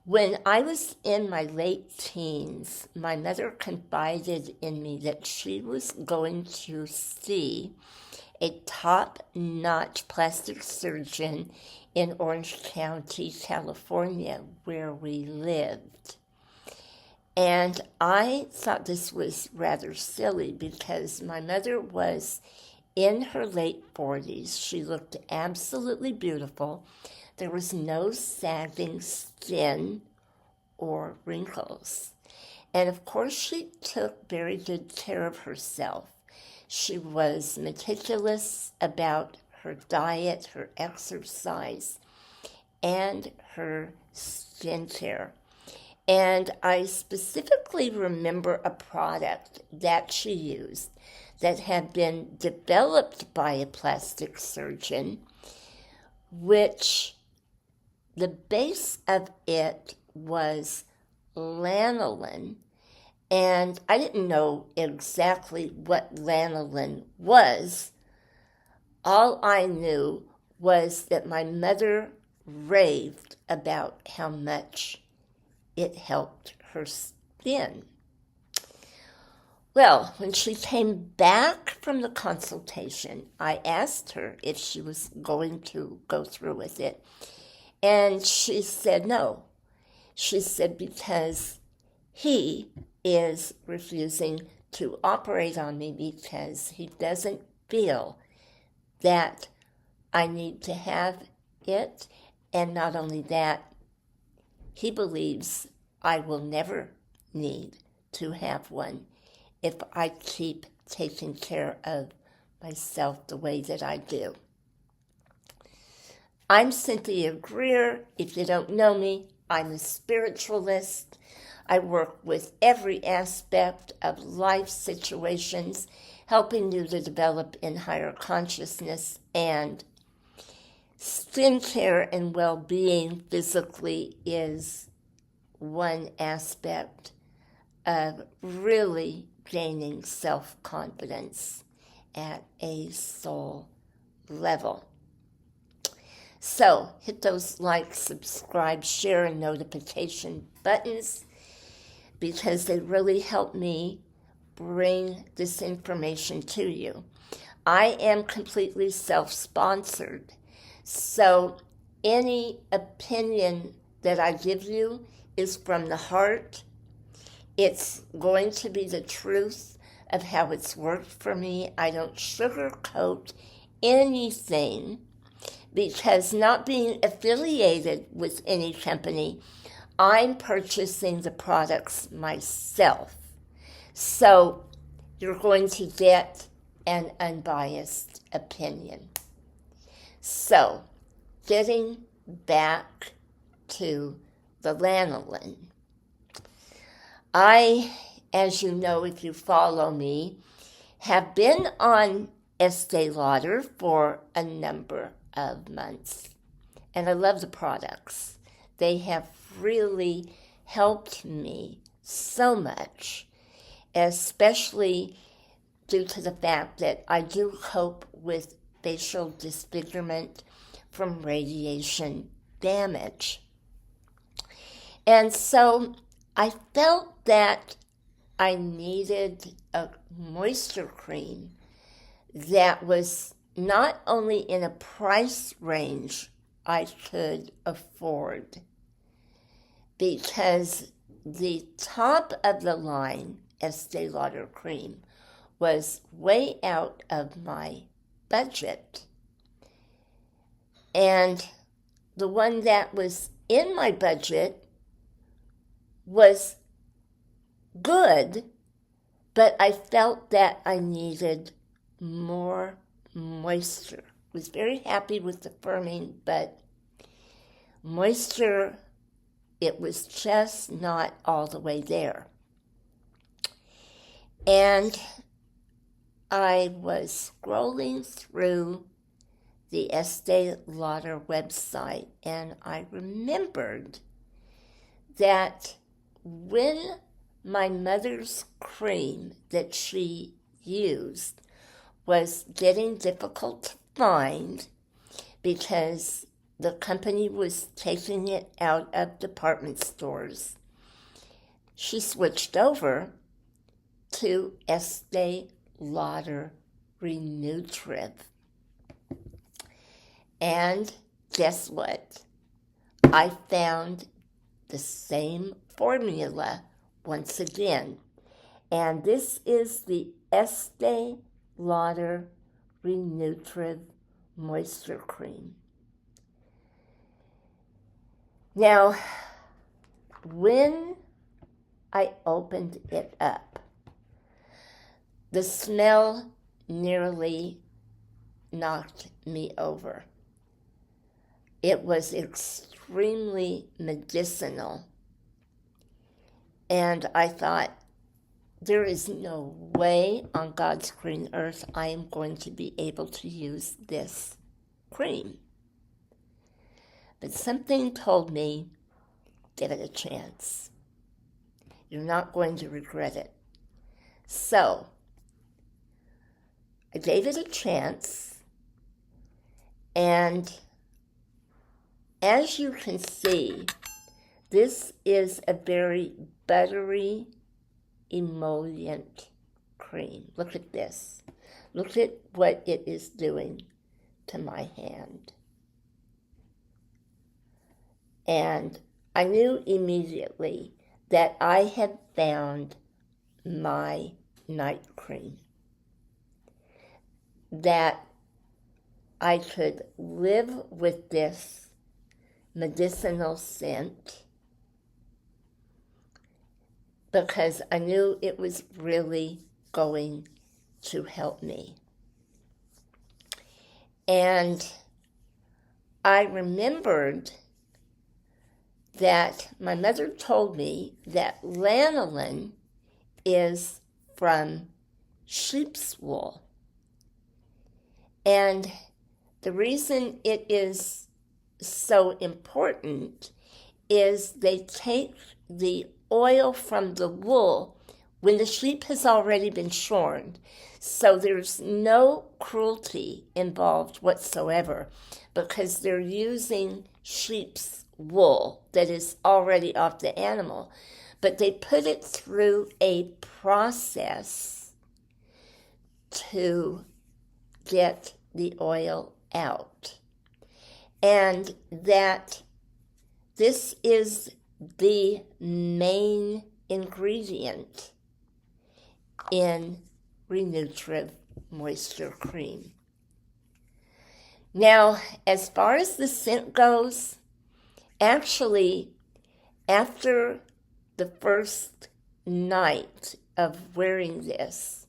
When I was in my late teens, my mother confided in me that she was going to see a top-notch plastic surgeon in Orange County, California, where we lived. And I thought this was rather silly because my mother was in her late 40s. She looked absolutely beautiful. There was no sagging skin or wrinkles. And of course, she took very good care of herself. She was meticulous about her diet, her exercise, and her skincare. And I specifically remember a product that she used that had been developed by a plastic surgeon, which the base of it was lanolin. And I didn't know exactly what lanolin was. All I knew was that my mother raved about how much it helped her skin. Well, when she came back from the consultation, I asked her if she was going to go through with it. And she said no. She said because he is refusing to operate on me because he doesn't feel that I need to have it. And not only that, he believes I will never need to have one if I keep taking care of myself the way that I do. I'm Cynthia Greer. If you don't know me, I'm a spiritualist. I work with every aspect of life situations, helping you to develop in higher consciousness, and skincare and well-being physically is one aspect of really gaining self-confidence at a soul level. So hit those like, subscribe, share, and notification buttons because they really help me bring this information to you. I am completely self-sponsored, so any opinion that I give you is from the heart. It's going to be the truth of how it's worked for me. I don't sugarcoat anything because not being affiliated with any company, I'm purchasing the products myself. So you're going to get an unbiased opinion. So, getting back to the lanolin. I, as you know if you follow me, have been on Estée Lauder for a number of months. And I love the products. They have really helped me so much, especially due to the fact that I do cope with facial disfigurement from radiation damage. And so I felt that I needed a moisture cream that was not only in a price range I could afford, because the top of the line Estée Lauder cream was way out of my budget. And the one that was in my budget was good, but I felt that I needed more moisture. I was very happy with the firming, but moisture, it was just not all the way there. And I was scrolling through the Estee Lauder website, and I remembered that when my mother's cream that she used was getting difficult to find because the company was taking it out of department stores, she switched over to Estée Lauder Re-Nutrive. And guess what? I found the same formula once again. And this is the Estée Lauder Re-Nutrive Moisture Cream. Now, when I opened it up, the smell nearly knocked me over. It was extremely medicinal. And I thought, there is no way on God's green earth I am going to be able to use this cream. But something told me, give it a chance. You're not going to regret it. So, I gave it a chance, and as you can see, this is a very buttery emollient cream. Look at this. Look at what it is doing to my hand. And I knew immediately that I had found my night cream. That I could live with this medicinal scent because I knew it was really going to help me. And I remembered that my mother told me that lanolin is from sheep's wool. And the reason it is so important is they take the oil from the wool when the sheep has already been shorn. So there's no cruelty involved whatsoever because they're using sheep's wool that is already off the animal. But they put it through a process to get the oil out. And that this is the main ingredient in Re-Nutrive Moisture Cream. Now, as far as the scent goes, actually, after the first night of wearing this,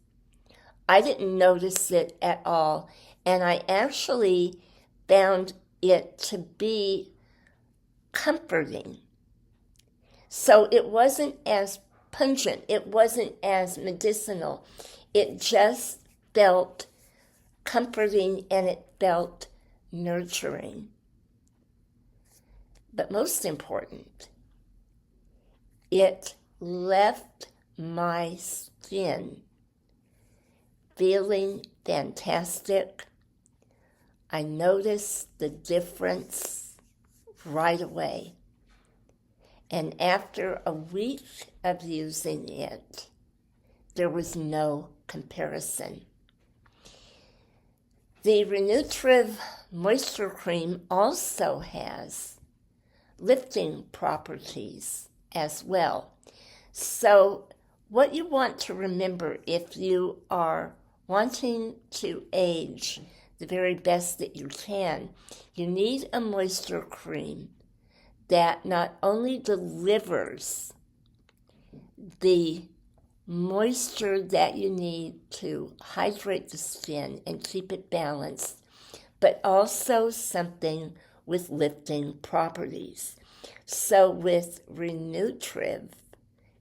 I didn't notice it at all, and I actually found it to be comforting. So it wasn't as pungent, it wasn't as medicinal. It just felt comforting and it felt nurturing. But most important, it left my skin feeling fantastic. I noticed the difference right away. And after a week of using it, there was no comparison. The Re-Nutrive Moisture Cream also has lifting properties as well. So what you want to remember if you are wanting to age the very best that you can, you need a moisture cream that not only delivers the moisture that you need to hydrate the skin and keep it balanced, but also something with lifting properties. So with Re-Nutrive,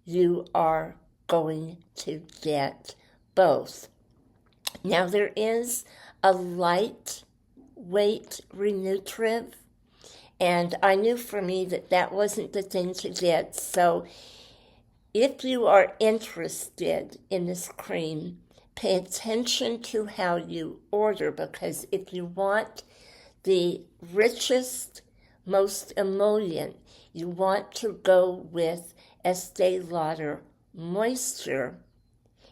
you are going to get both. Now there is a lightweight Re-Nutrive, and I knew for me that that wasn't the thing to get. So if you are interested in this cream, pay attention to how you order, because if you want the richest, most emollient, you want to go with Estee Lauder Moisture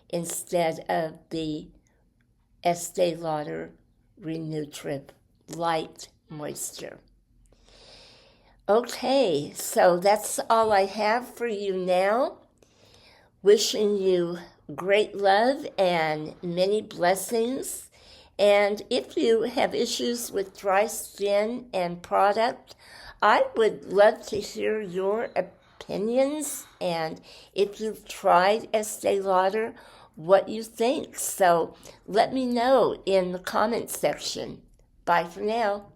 instead of the Estee Lauder Re-Nutrive Light Moisture. Okay, so that's all I have for you now. Wishing you great love and many blessings. And if you have issues with dry skin and product, I would love to hear your opinions, and if you've tried Estee Lauder, what you think. So let me know in the comment section. Bye for now.